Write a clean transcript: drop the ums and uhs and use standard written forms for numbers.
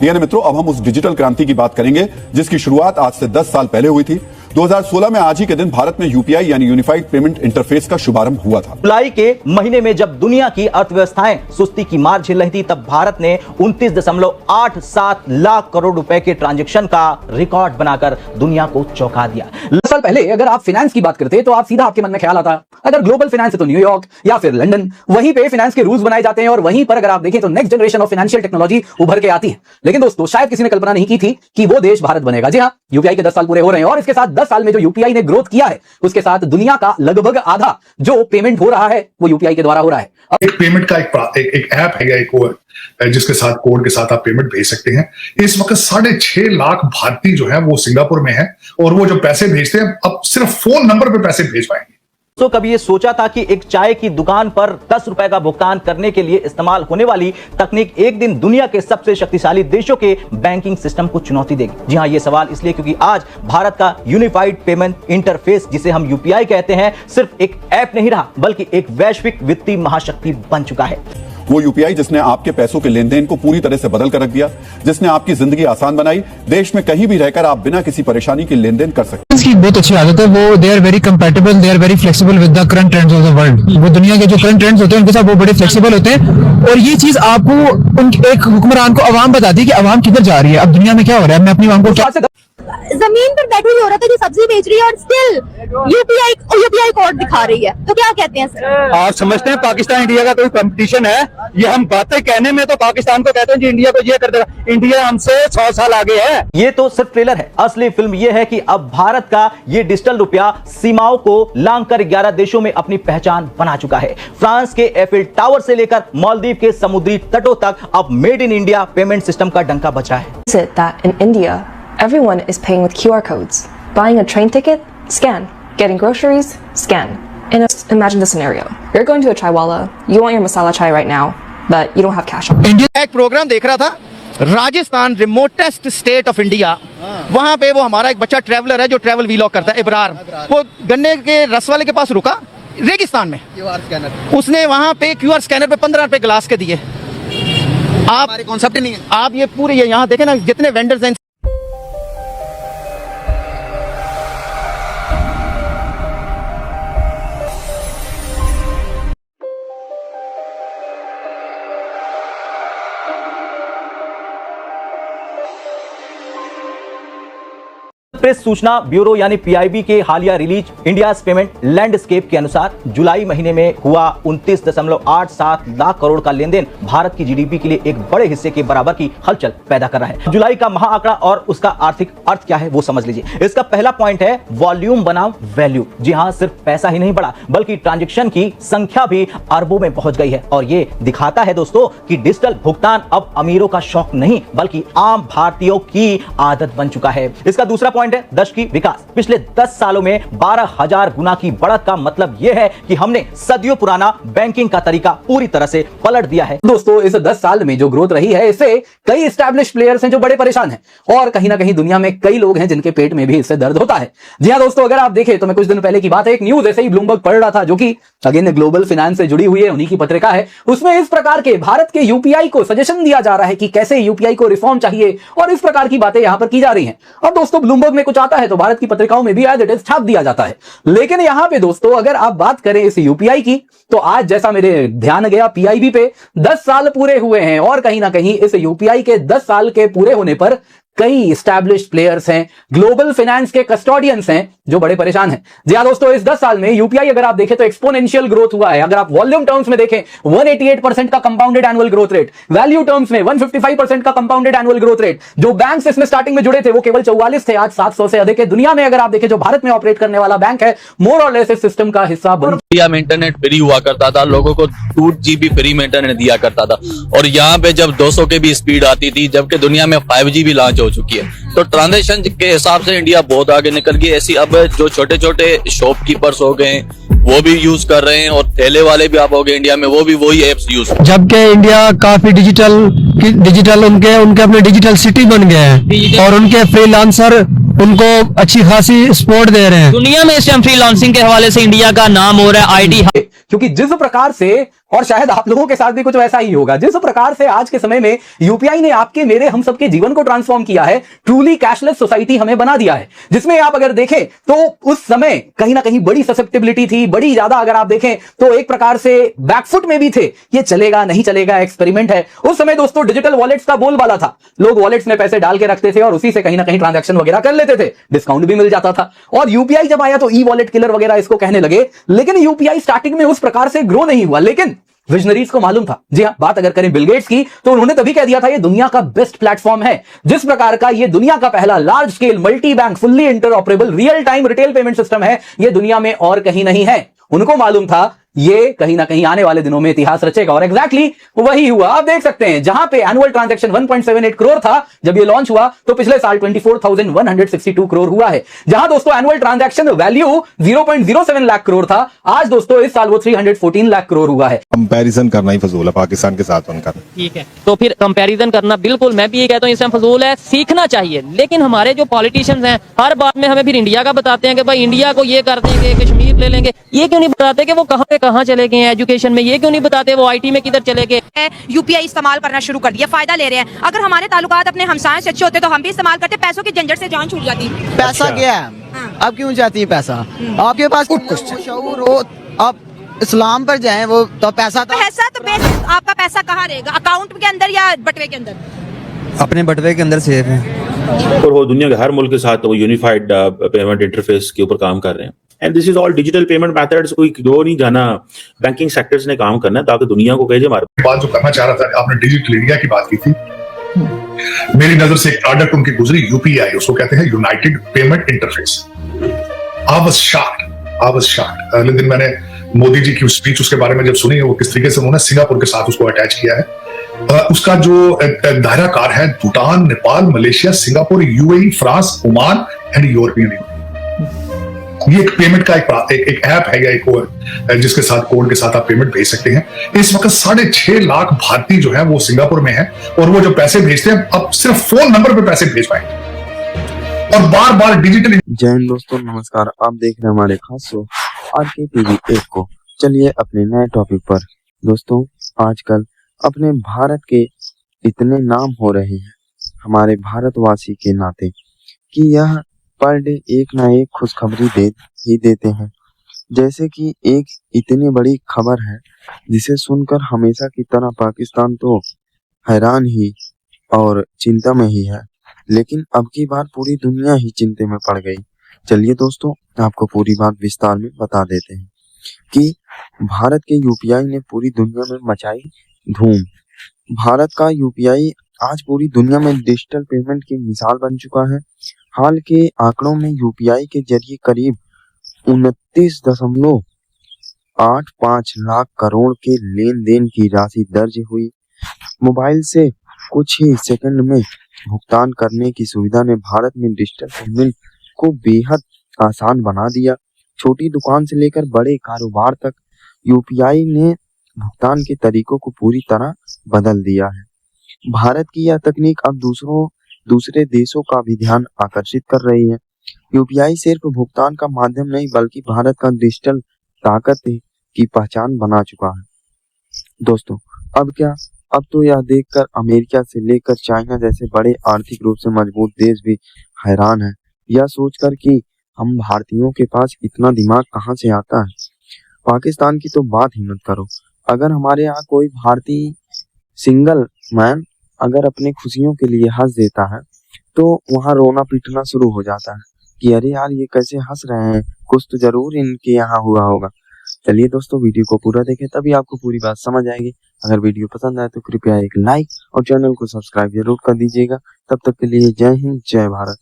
यानी मित्रों, अब हम उस डिजिटल क्रांति की बात करेंगे जिसकी शुरुआत आज से 10 साल पहले हुई थी। 2016 में आज ही के दिन भारत में यूपीआई यानी यूनिफाइड पेमेंट इंटरफेस का शुभारंभ हुआ था। जुलाई के महीने में जब दुनिया की अर्थव्यवस्थाएं सुस्ती की मार झेल रही थी, तब भारत ने 29.87 लाख करोड़ रुपए के ट्रांजैक्शन का रिकॉर्ड बनाकर दुनिया को चौंका दिया। 10 साल पहले अगर आप फाइनेंस की बात करते तो आप सीधा आपके मन में ख्याल आता, अगर ग्लोबल फाइनेंस है तो न्यूयॉर्क या फिर लंदन, वहीं पे फाइनेंस के रूल्स बनाए जाते हैं और वहीं पर अगर आप देखें तो next generation of financial technology उभर के आती है। लेकिन दोस्तों, शायद किसी ने कल्पना नहीं की थी कि वो देश भारत बनेगा। जी हाँ, यूपीआई के 10 साल पूरे हो रहे हैं और इसके साथ 10 साल में जो यूपीआई ने ग्रोथ किया है, उसके साथ दुनिया का लगभग आधा जो पेमेंट हो रहा है वो यूपीआई के द्वारा हो रहा है। एक पेमेंट का एक ऐप है या एक और जिसके साथ कोड के साथ आप पेमेंट भेज सकते हैं। इस वक्त 6.5 लाख भारतीय जो है वो सिंगापुर में है और वो जो पैसे भेजते हैं अब सिर्फ फोन नंबर पे पैसे भेज पाएंगे। तो कभी ये सोचा था कि एक चाय की दुकान पर 10 रुपए का भुगतान करने के लिए इस्तेमाल होने वाली तकनीक एक दिन दुनिया के सबसे शक्तिशाली देशों के बैंकिंग सिस्टम को चुनौती देगी? जी हां, ये सवाल इसलिए क्योंकि आज भारत का यूनिफाइड पेमेंट इंटरफेस, जिसे हम यूपीआई कहते हैं, सिर्फ एक ऐप नहीं रहा बल्कि एक वैश्विक वित्तीय महाशक्ति बन चुका है। वो यूपीआई जिसने आपके पैसों के लेन देन को पूरी तरह से बदल कर रख दिया, जिसने आपकी जिंदगी आसान बनाई। देश में कहीं भी रहकर आप बिना किसी परेशानी के लेन देन कर सकते हैं। इसकी बहुत अच्छी आदत है, वो they are very compatible, they are very flexible with the current trends of the world. वो दुनिया के जो करंट ट्रेंड्स होते हैं उनके साथ वो बड़े फ्लेक्सिबल होते हैं और ये चीज आपको एक हुक्मरान को आवाम बताती है कि आवाम किधर जा रही है, अब दुनिया में क्या हो रहा है। मैं अपनी आवाम को जमीन पर बैठी हुई औरत है जो सब्जी बेच रही है और स्टिल यूपीआई कोड दिखा रही है, तो क्या कहते हैं सर? आप समझते हैं पाकिस्तान इंडिया का कोई कंपटीशन है? ये हम बातें कहने में तो पाकिस्तान को कहते हैं कि इंडिया को ये कर देगा, इंडिया हमसे 100 साल आगे है। ये तो सिर्फ ट्रेलर है, असली फिल्म ये है कि अब भारत का ये डिजिटल रुपया सीमाओं को लांघकर 11 देशों में अपनी पहचान बना चुका है। फ्रांस के एफिल टावर से लेकर मालदीव के समुद्री तटों तक अब made in India payment system का डंका बजा है। Everyone is paying with QR codes. Buying a train ticket? Scan. Getting groceries? Scan. Imagine the scenario. You're going to a chaiwala. You want your masala chai right now, but you don't have cash on. India एक programme देख रहा था, Rajasthan remotest state of India, वहां पे वो हमारा एक बच्चा ट्रैवलर है जो ट्रैवल वीलॉग करता है, इब्रार। वो गन्ने के रस वाले के पास रुका रेगिस्तान में, QR स्कैनर, उसने वहां पे QR स्कैनर पे 15 रुपए गिलास के दिए। आप हमारे कॉन्सेप्ट नहीं है। आप ये पूरे यहाँ देखें ना, जितने वेंडर्स हैं प्रेस सूचना ब्यूरो यानी पीआईबी के हालिया रिलीज इंडिया पेमेंट लैंडस्केप के अनुसार जुलाई महीने में हुआ 29.87 लाख करोड़ का लेन देन भारत की जीडीपी के लिए एक बड़े हिस्से के बराबर की हलचल पैदा कर रहा है। जुलाई का महा आंकड़ा और उसका आर्थिक अर्थ क्या है वो समझ लीजिए। इसका पहला पॉइंट है वॉल्यूम बनाम वैल्यू। जी हां, सिर्फ पैसा ही नहीं बढ़ा बल्कि ट्रांजैक्शन की संख्या भी अरबों में पहुंच गई है और ये दिखाता है दोस्तों कि डिजिटल भुगतान अब अमीरों का शौक नहीं बल्कि आम भारतीयों की आदत बन चुका है। इसका दूसरा पॉइंट है दशकी विकास। पिछले 10 सालों में 12,000 गुना की बढ़त का मतलब यह है कि हमने सदियों पुराना बैंकिंग का तरीका पूरी तरह से पलट दिया है। दोस्तों, इस 10 साल में जो ग्रोथ रही है, इससे कई एस्टैब्लिश्ड प्लेयर्स हैं जो बड़े परेशान हैं और कहीं ना कहीं दुनिया में कई लोग हैं जिनके पेट में भी इससे दर्द होता है। जी हां दोस्तों, अगर आप देखें तो मैं कुछ दिन पहले की बात है, एक न्यूज ऐसे ही ब्लूमबर्ग पढ़ रहा था जो कि अगेन ग्लोबल फाइनेंस से जुड़ी हुई है, उन्हीं की पत्रिका है। उसमें इस प्रकार के भारत के यूपीआई को सजेशन दिया जा रहा है कि कैसे यूपीआई को रिफॉर्म चाहिए और इस प्रकार की बातें यहां पर की जा रही हैं। और दोस्तों, ब्लूमबर्ग में कुछ आता है तो भारत की पत्रिकाओं में भी एज इट इज छाप दिया जाता है। लेकिन यहां पे दोस्तों, अगर आप बात करें इस यूपीआई की, तो आज जैसा मेरे ध्यान गया पीआईबी पे 10 साल पूरे हुए हैं और कहीं ना कहीं इस यूपीआई के 10 साल के पूरे होने पर कई एस्टैब्लिश्ड प्लेयर्स हैं, ग्लोबल फाइनेंस के कस्टोडियंस हैं जो बड़े परेशान हैं। जी हां दोस्तों, इस 10 साल में यूपीआई अगर आप देखें तो एक्सपोनेंशियल ग्रोथ हुआ है। अगर आप वॉल्यूम टर्म्स में देखें 188% का compounded annual growth rate, value terms में 155% का कंपाउंडेड एनुअल ग्रोथ रेट। जो बैंक्स इसमें स्टार्टिंग में जुड़े थे वो केवल 44 थे, आज 700 से अधिक है। दुनिया में अगर आप देखें जो भारत में ऑपरेट करने वाला बैंक है, मोर और लेस इस सिस्टम का हिस्सा बन। इंडिया में इंटरनेट फ्री हुआ करता था, लोगों को 2 GB फ्री में इंटरनेट दिया करता था और यहाँ पे जब 200 के भी स्पीड आती थी, जबकि दुनिया में 5G भी लॉन्च हो चुकी है। तो ट्रांजेक्शन के हिसाब से इंडिया बहुत आगे निकल गई। ऐसी अब जो छोटे छोटे शॉपकीपर्स हो गए वो भी यूज कर रहे हैं, और ठेले वाले भी आप हो गए इंडिया में, वो भी वही एप्स यूज। जबकि इंडिया काफी डिजिटल उनके अपने डिजिटल सिटी बन गए हैं और उनके फ्रीलांसर उनको अच्छी खासी सपोर्ट दे रहे हैं। दुनिया में इस टाइम फ्रीलांसिंग के हवाले से इंडिया का नाम हो रहा है आईटी। क्योंकि जिस प्रकार से, और शायद आप लोगों के साथ भी कुछ वैसा ही होगा, जिस प्रकार से आज के समय में यूपीआई ने आपके मेरे हम सबके जीवन को ट्रांसफॉर्म किया है, ट्रूली कैशलेस सोसाइटी हमें बना दिया है, जिसमें आप अगर देखें तो उस समय कहीं ना कहीं बड़ी ससेप्टिबिलिटी थी, बड़ी ज्यादा अगर आप देखें तो एक प्रकार से बैकफुट में भी थे, ये चलेगा नहीं चलेगा, एक्सपेरिमेंट है। उस समय दोस्तों डिजिटल वॉलेट्स का बोलबाला था, लोग वॉलेट्स में पैसे डाल के रखते थे और उसी से कहीं ना कहीं ट्रांजैक्शन वगैरह कर लेते थे, डिस्काउंट भी मिल जाता था। और यूपीआई जब आया तो ई वॉलेट किलर वगैरह इसको कहने लगे, लेकिन यूपीआई स्टार्टिंग में उस प्रकार से ग्रो नहीं हुआ। लेकिन विजनरीज को मालूम था, जी हां, बात अगर करें बिल गेट्स की तो उन्होंने तभी कह दिया था ये दुनिया का बेस्ट प्लेटफॉर्म है। जिस प्रकार का ये दुनिया का पहला large scale multi bank fully interoperable real time retail payment system है, ये दुनिया में और कहीं नहीं है। उनको मालूम था ये कहीं ना कहीं आने वाले दिनों में इतिहास रचेगा, और एग्जैक्टली वही हुआ। आप देख सकते हैं जहां पे एनुअल ट्रांजैक्शन 1.78 करोड़ था जब ये लॉन्च हुआ, तो पिछले साल 24,162 करोड़ हुआ है। जहां दोस्तों annual transaction value 0.07 lakh crore था, आज दोस्तों इस साल वो 314 लाख करोड़ हुआ है। कंपैरिजन करना ही फजूल है पाकिस्तान के साथ उनका। ठीक है, तो फिर कंपैरिजन करना बिल्कुल, मैं भी ये कहता हूँ इसमें फजूल है, सीखना चाहिए। लेकिन हमारे जो पॉलिटिशियंस हैं हर बात में हमें फिर इंडिया का बताते हैं कि भाई इंडिया को ये कर देंगे, कश्मीर ले लेंगे। ये क्यों नहीं बताते कि वो कहां पे कहां चले गए हैं एजुकेशन में? ये क्यों नहीं बताते वो आईटी में किधर चले गए? यूपीआई इस्तेमाल करना शुरू कर दिया, फायदा ले रहे हैं। अगर हमारे ताल्लुकात अपने हमसायों से अच्छे होते तो हम भी इस्तेमाल करते, पैसों की झंझट से जान छूट जाती। पैसा क्या है, अब क्यों चाहती है पैसा? आपके पास कुछ शऊर हो, आप इस्लाम पर जाएं, वो तो पैसा तो आपका पैसा कहाँ रहेगा, अकाउंट के अंदर या बटवे के अंदर? अपने बटवे के अंदर सेफ है। और वो दुनिया के हर मुल्क के साथ वो यूनिफाइड पेमेंट इंटरफेस के ऊपर काम कर रहे हैं। And this is all digital payment methods. कोई दो नहीं जाना, बैंकिंग सेक्टर्स ने काम करना है ताकि दुनिया को कहे हमारे बात जो करना चाह रहा था, आपने डिजिटल इंडिया की बात की थी, मेरी नजर से एक प्रोडक्ट उनकी गुजरी यूपीआई, उसको कहते हैं United payment interface. I was shocked. अगले दिन मैंने मोदी जी की स्पीच उसके बारे में जब सुनी, वो किस तरीके से उन्होंने सिंगापुर के साथ उसको अटैच किया है। उसका जो दायरा कार है Bhutan, Nepal, Malaysia, Singapore, UAE, France, Oman and European union. ये एक पेमेंट का एक ऐप है या एक और जिसके साथ कोड के साथ आप पेमेंट भेज सकते हैं। इस वक्त 6.5 लाख भारतीय जो है वो सिंगापुर में है, और वो जो पैसे भेजते हैं अब सिर्फ फोन नंबर पे पैसे भेज पाएंगे और बार बार डिजिटल। जय हिंद दोस्तों, नमस्कार। आप देख रहे हैं हमारे खास शो आरके टीवी 1 को। चलिए अपने नए टॉपिक पर। दोस्तों, आजकल अपने भारत के इतने नाम हो रहे हैं हमारे भारतवासी के नाते कि यह पर डे एक ना एक खुशखबरी देते हैं। जैसे कि एक इतनी बड़ी खबर है जिसे सुनकर हमेशा की तरह पाकिस्तान तो हैरान ही और चिंता में ही है, लेकिन अब की बार पूरी दुनिया ही चिंता में पड़ गई। चलिए दोस्तों, आपको पूरी बात विस्तार में बता देते हैं कि भारत के यूपीआई ने पूरी दुनिया में मचाई धूम। भारत का यूपीआई आज पूरी दुनिया में डिजिटल पेमेंट की मिसाल बन चुका है। हाल के आंकड़ों में यूपीआई के जरिए करीब 29.85 लाख करोड़ के लेन देन की राशि दर्ज हुई। मोबाइल से कुछ ही सेकंड में भुगतान करने की सुविधा ने भारत में डिजिटल पेमेंट को बेहद आसान बना दिया। छोटी दुकान से लेकर बड़े कारोबार तक यूपीआई ने भुगतान के तरीकों को पूरी तरह बदल दिया है। भारत की यह तकनीक अब दूसरे देशों का भी ध्यान आकर्षित कर रही है। यूपीआई सिर्फ भुगतान का माध्यम नहीं बल्कि भारत का डिजिटल ताकत की पहचान बना चुका है। दोस्तों, अब तो यह देखकर अमेरिका से लेकर चाइना जैसे बड़े आर्थिक रूप से मजबूत देश भी हैरान है, यह सोचकर कि हम भारतीयों के पास इतना दिमाग कहां से आता है। पाकिस्तान की तो बात ही मत करो। अगर हमारे यहाँ कोई भारतीय सिंगल मैन अगर अपनी खुशियों के लिए हंस देता है तो वहाँ रोना पीटना शुरू हो जाता है कि अरे यार ये कैसे हंस रहे हैं, कुछ तो जरूर इनके यहाँ हुआ होगा। चलिए दोस्तों, वीडियो को पूरा देखें तभी आपको पूरी बात समझ आएगी। अगर वीडियो पसंद आए तो कृपया एक लाइक और चैनल को सब्सक्राइब जरूर कर दीजिएगा। तब तक के लिए जय हिंद, जय भारत।